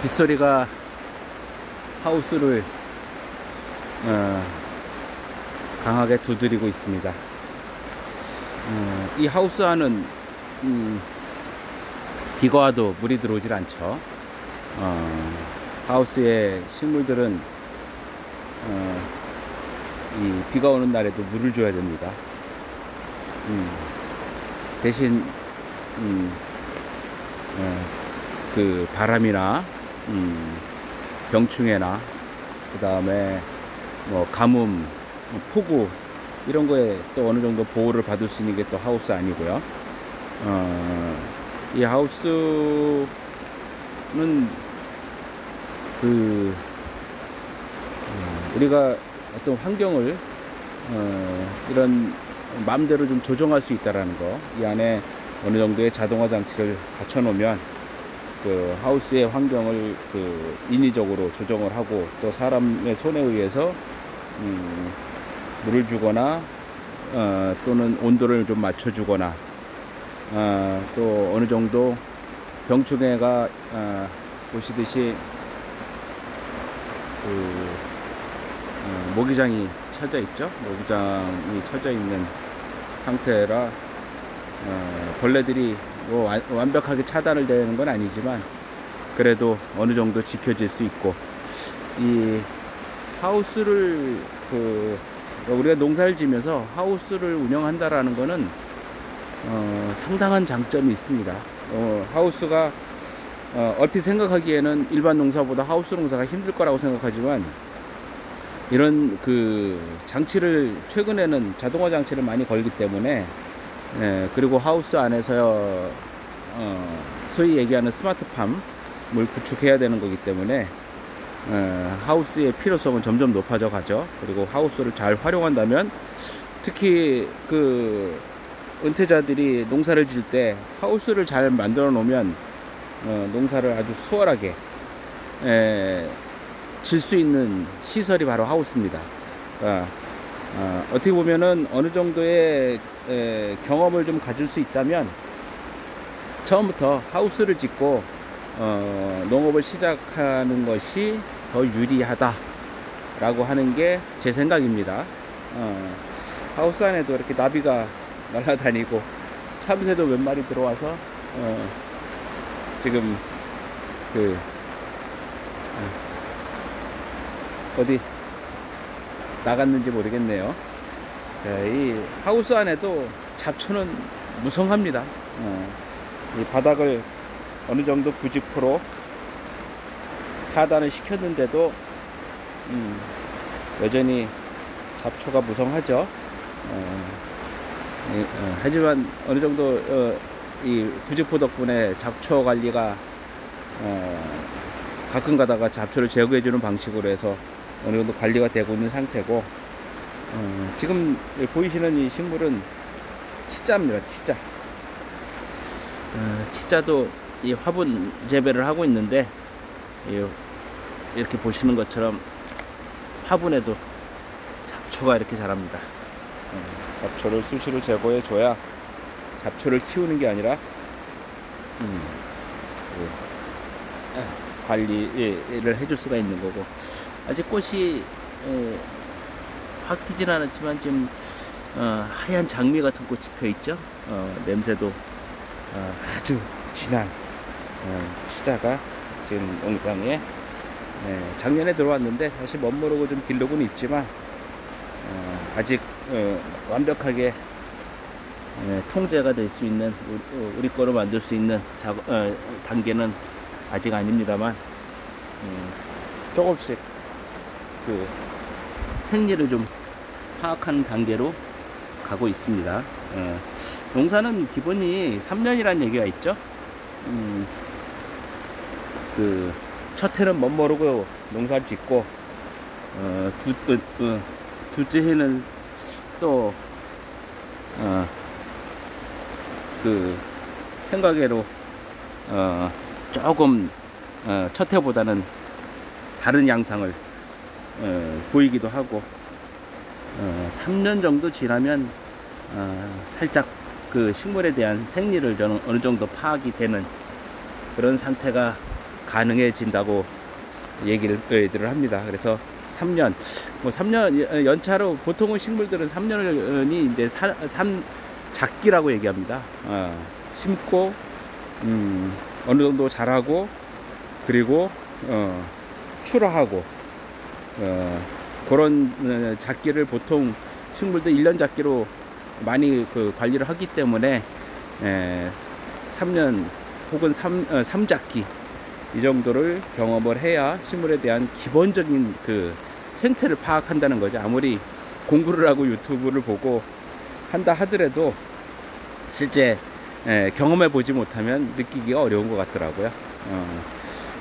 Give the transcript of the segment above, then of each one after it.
빗소리가 하우스를 강하게 두드리고 있습니다. 이 하우스 안은 비가 와도 물이 들어오질 않죠. 하우스의 식물들은 이 비가 오는 날에도 물을 줘야 됩니다. 대신 그 바람이나 병충해나 그 다음에 뭐 가뭄, 폭우 이런 거에 또 어느 정도 보호를 받을 수 있는 게 또 하우스 아니고요. 이 하우스는 그 우리가 어떤 환경을 이런 마음대로 좀 조정할 수 있다라는 거, 이 안에 어느 정도의 자동화 장치를 갖춰 놓으면 그 하우스의 환경을 그 인위적으로 조정을 하고 또 사람의 손에 의해서 물을 주거나 또는 온도를 좀 맞춰 주거나 또 어느 정도 병충해가 보시듯이 그 모기장이 쳐져 있죠. 모기장이 쳐져 있는 상태라 벌레들이 뭐 완벽하게 차단을 되는 건 아니지만 그래도 어느 정도 지켜질 수 있고, 이 하우스를 우리가 농사를 지면서 하우스를 운영한다라는 거는 상당한 장점이 있습니다. 하우스가 얼핏 생각하기에는 일반 농사보다 하우스 농사가 힘들 거라고 생각하지만, 이런 그 장치를 최근에는 자동화 장치를 많이 걸기 때문에 그리고 하우스 안에서 소위 얘기하는 스마트팜을 구축해야 되는 거기 때문에 하우스의 필요성은 점점 높아져 가죠. 그리고 하우스를 잘 활용한다면, 특히 그 은퇴자들이 농사를 지을 때 하우스를 잘 만들어 놓으면 농사를 아주 수월하게 질 수 있는 시설이 바로 하우스입니다. 어떻게 보면은 어느 정도의 경험을 좀 가질 수 있다면 처음부터 하우스를 짓고 농업을 시작하는 것이 더 유리하다라고 하는 게 제 생각입니다. 하우스 안에도 이렇게 나비가 날아다니고 참새도 몇 마리 들어와서 지금 그 어디 나갔는지 모르겠네요. 이 하우스 안에도 잡초는 무성합니다. 이 바닥을 어느 정도 부직포로 차단을 시켰는데도 여전히 잡초가 무성하죠. 하지만 어느 정도 이 부직포 덕분에 잡초 관리가 가끔 가다가 잡초를 제거해 주는 방식으로 해서 어느 정도 관리가 되고 있는 상태고, 지금 보이시는 이 식물은 치자입니다. 치자. 치자도 이 화분 재배를 하고 있는데, 이렇게 보시는 것처럼 화분에도 잡초가 이렇게 자랍니다. 잡초를 수시로 제거해 줘야 잡초를 키우는 게 아니라 관리를 해줄 수가 있는 거고, 아직 꽃이 확 피진 않았지만 지금 하얀 장미 같은 꽃이 펴 있죠. 냄새도 아주 진한 치자가 지금 농장에 작년에 들어왔는데 사실 멋모르고 좀 기르고는 있지만 아직 완벽하게 통제가 될 수 있는, 우리 거로 만들 수 있는 단계는 아직 아닙니다만 조금씩 그 생리를 좀 파악하는 단계로 가고 있습니다. 농사는 기본이 3년이라는 얘기가 있죠. 그 첫 해는 멋모르고 농사를 짓고 둘째 해는 또 그 생각외로 조금 첫 해보다는 다른 양상을 보이기도 하고, 3년 정도 지나면 살짝 그 식물에 대한 생리를 저는 어느 정도 파악이 되는 그런 상태가 가능해진다고 얘기를 합니다. 그래서 3년, 뭐 3년 연차로 보통은 식물들은 3년이 이제 작기라고 얘기합니다. 심고 어느 정도 자라고 그리고 출하하고 그런 작기를 보통 식물들 1년 작기로 많이 그 관리를 하기 때문에 3년 혹은 3작기 이 정도를 경험을 해야 식물에 대한 기본적인 그 생태를 파악한다는 거죠. 아무리 공부를 하고 유튜브를 보고 한다 하더라도 실제 경험해 보지 못하면 느끼기가 어려운 것 같더라고요.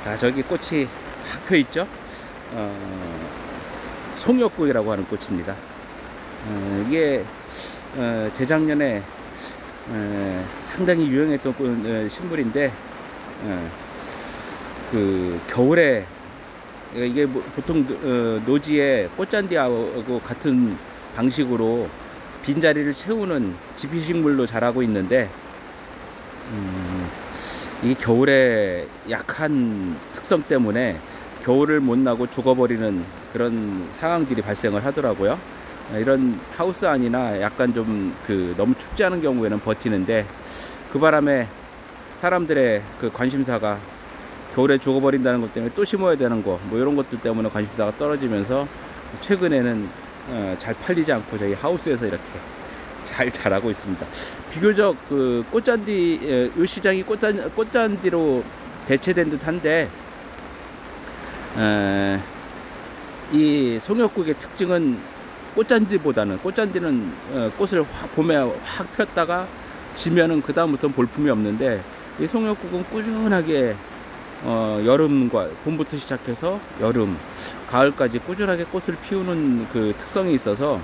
자, 저기 꽃이 확 펴 있죠. 송역국이라고 하는 꽃입니다. 이게 재작년에 상당히 유행했던 식물인데 그 겨울에 이게 보통 노지에 꽃잔디하고 같은 방식으로 빈자리를 채우는 지피식물로 자라고 있는데 이 겨울에 약한 특성 때문에 겨울을 못 나고 죽어버리는 그런 상황들이 발생을 하더라고요. 이런 하우스 안이나 약간 좀 너무 춥지 않은 경우에는 버티는데 그 바람에 사람들의 그 관심사가 겨울에 죽어버린다는 것 때문에 또 심어야 되는 거 뭐 이런 것들 때문에 관심사가 떨어지면서 최근에는 잘 팔리지 않고 저희 하우스에서 이렇게 잘 자라고 있습니다. 비교적 그 꽃잔디 이 시장이 꽃잔디로 대체된 듯한데 이 송역국의 특징은 꽃잔디는 꽃을 봄에 확 폈다가 지면은 그 다음부터는 볼품이 없는데 이 송역국은 꾸준하게 여름과 봄부터 시작해서 여름, 가을까지 꾸준하게 꽃을 피우는 그 특성이 있어서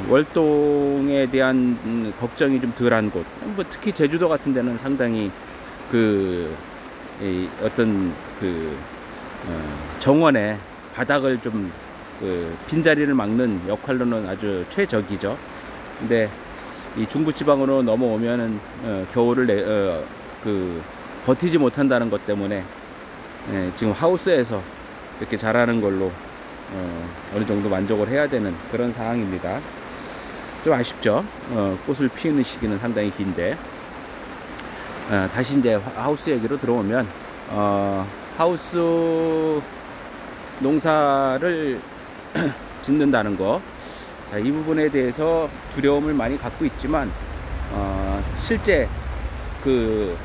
월동에 대한 걱정이 좀 덜한 곳, 뭐 특히 제주도 같은 데는 상당히 어떤 정원의 바닥을 좀 빈자리를 막는 역할로는 아주 최적이죠. 근데 이 중부지방으로 넘어오면은 겨울을 버티지 못한다는 것 때문에 지금 하우스에서 이렇게 자라는 걸로 어느 정도 만족을 해야 되는 그런 상황입니다. 좀 아쉽죠. 꽃을 피우는 시기는 상당히 긴데 다시 이제 하우스 얘기로 들어오면 하우스 농사를 짓는다는 거, 자, 이 부분에 대해서 두려움을 많이 갖고 있지만 실제 1,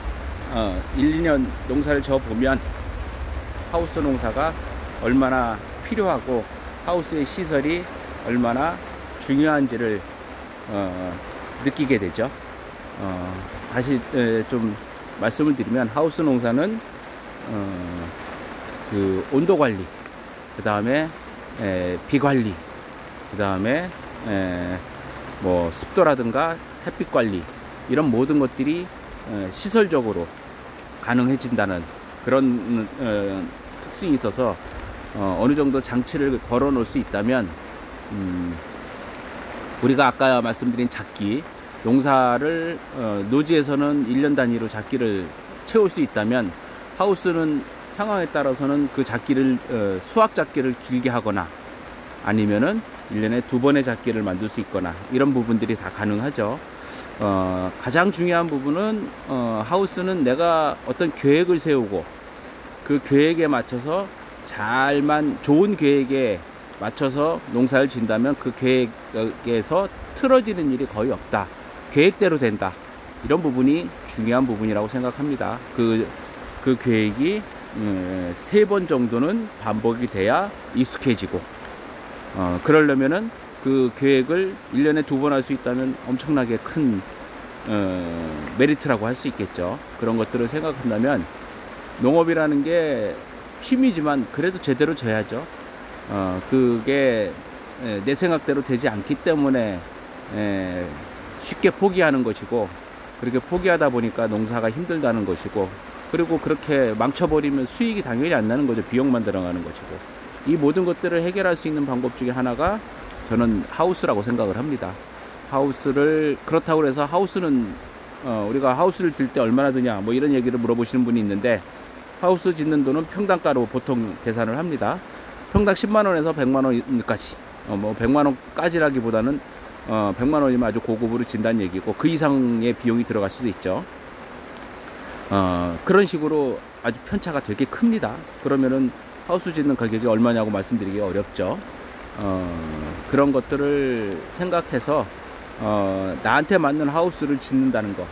2년 농사를 져보면 하우스 농사가 얼마나 필요하고 하우스의 시설이 얼마나 중요한지를 느끼게 되죠. 다시 좀 말씀을 드리면 하우스 농사는 온도 관리, 그 다음에 비 관리, 그 다음에 뭐 습도라든가 햇빛 관리, 이런 모든 것들이 시설적으로 가능해진다는 그런 특징이 있어서 어느 정도 장치를 걸어 놓을 수 있다면 우리가 아까 말씀드린 작기 농사를 노지에서는 1년 단위로 작기를 채울 수 있다면 하우스는 상황에 따라서는 그 작기를 수확 작기를 길게 하거나 아니면은 1년에 2번의 작기를 만들 수 있거나 이런 부분들이 다 가능하죠. 가장 중요한 부분은 하우스는 내가 어떤 계획을 세우고 그 계획에 맞춰서 좋은 계획에 맞춰서 농사를 짓는다면 그 계획에서 틀어지는 일이 거의 없다. 계획대로 된다. 이런 부분이 중요한 부분이라고 생각합니다. 그 계획이 3번 정도는 반복이 돼야 익숙해지고 그러려면은 그 계획을 1년에 2번 할 수 있다면 엄청나게 큰 메리트라고 할 수 있겠죠. 그런 것들을 생각한다면 농업이라는 게 취미지만 그래도 제대로 져야죠. 그게 내 생각대로 되지 않기 때문에 쉽게 포기하는 것이고, 그렇게 포기하다 보니까 농사가 힘들다는 것이고, 그리고 그렇게 망쳐버리면 수익이 당연히 안 나는 거죠. 비용만 들어가는 것이고. 이 모든 것들을 해결할 수 있는 방법 중에 하나가 저는 하우스라고 생각을 합니다. 그렇다고 해서 하우스는 우리가 하우스를 들 때 얼마나 드냐 뭐 이런 얘기를 물어보시는 분이 있는데, 하우스 짓는 돈은 평당가로 보통 계산을 합니다. 평당 10만원에서 100만원까지, 뭐 100만원까지라기보다는 100만원이면 아주 고급으로 진다는 얘기고, 그 이상의 비용이 들어갈 수도 있죠. 그런 식으로 아주 편차가 되게 큽니다. 그러면은 하우스 짓는 가격이 얼마냐고 말씀드리기 어렵죠. 그런 것들을 생각해서 나한테 맞는 하우스를 짓는다는 거,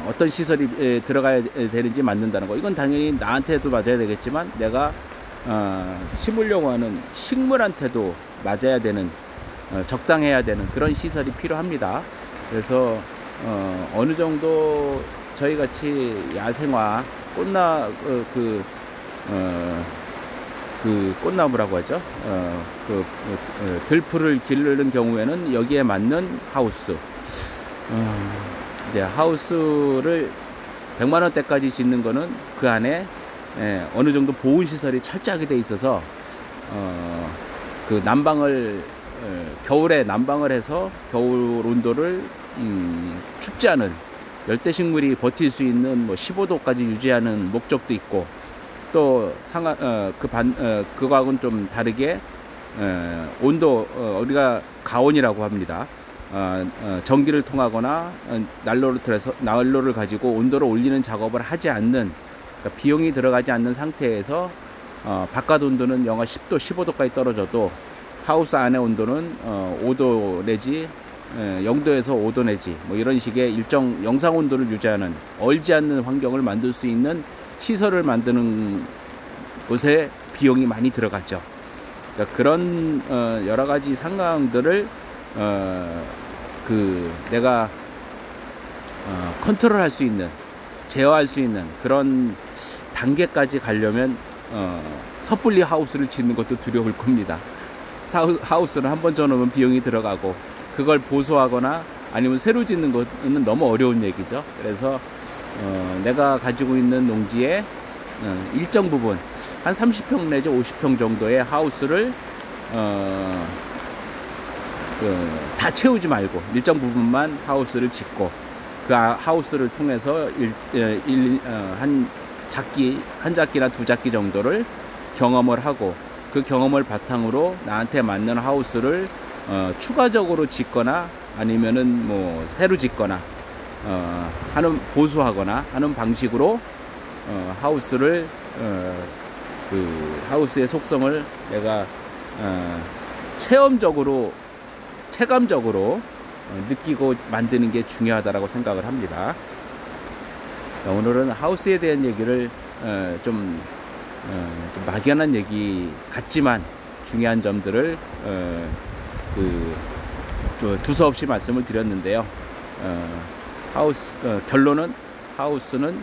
어떤 시설이 들어가야 되는지 맞는다는 거, 이건 당연히 나한테도 맞아야 되겠지만, 내가 심으려고 하는 식물한테도 맞아야 되는, 적당해야 되는 그런 시설이 필요합니다. 그래서 어느 정도 저희 같이 야생화 꽃나무라고 하죠. 들풀을 기르는 경우에는 여기에 맞는 하우스, 이제 하우스를 100만원대까지 짓는 거는 그 안에 어느 정도 보온 시설이 철저하게 돼 있어서, 그 난방을 겨울에 난방을 해서 겨울 온도를 춥지 않은 열대식물이 버틸 수 있는 뭐 15도까지 유지하는 목적도 있고, 또 그거하고는 좀 다르게 온도, 우리가 가온이라고 합니다. 전기를 통하거나 난로를 가지고 온도를 올리는 작업을 하지 않는, 그러니까 비용이 들어가지 않는 상태에서 바깥 온도는 영하 10도, 15도까지 떨어져도 하우스 안의 온도는 5도 내지 0도에서 5도 내지 뭐 이런 식의 일정 영상 온도를 유지하는, 얼지 않는 환경을 만들 수 있는 시설을 만드는 곳에 비용이 많이 들어갔죠. 그러니까 그런 여러 가지 상황들을 내가 컨트롤할 수 있는, 제어할 수 있는 그런 단계까지 가려면 섣불리 하우스를 짓는 것도 두려울 겁니다. 하우스를 한번 져놓으면 비용이 들어가고, 그걸 보수하거나 아니면 새로 짓는 것은 너무 어려운 얘기죠. 그래서 내가 가지고 있는 농지에 일정 부분, 한 30평 내지 50평 정도의 하우스를 다 채우지 말고 일정 부분만 하우스를 짓고, 그 하우스를 통해서 한 작기나 두 작기 정도를 경험을 하고, 그 경험을 바탕으로 나한테 맞는 하우스를 추가적으로 짓거나 아니면은 뭐 새로 짓거나 보수하거나 하는 방식으로 하우스를 그 하우스의 속성을 내가 체감적으로 느끼고 만드는 게 중요하다라고 생각을 합니다. 오늘은 하우스에 대한 얘기를 좀 막연한 얘기 같지만 중요한 점들을 두서없이 말씀을 드렸는데요. 결론은 하우스는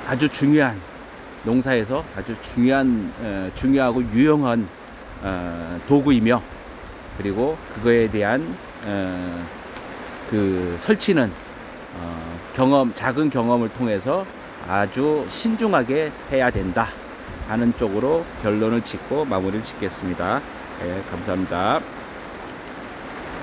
아주 중요한, 농사에서 아주 중요하고 유용한 도구이며, 그리고 그거에 대한 그 설치는 작은 경험을 통해서 아주 신중하게 해야 된다 하는 쪽으로 결론을 짓고 마무리를 짓겠습니다. 네, 감사합니다.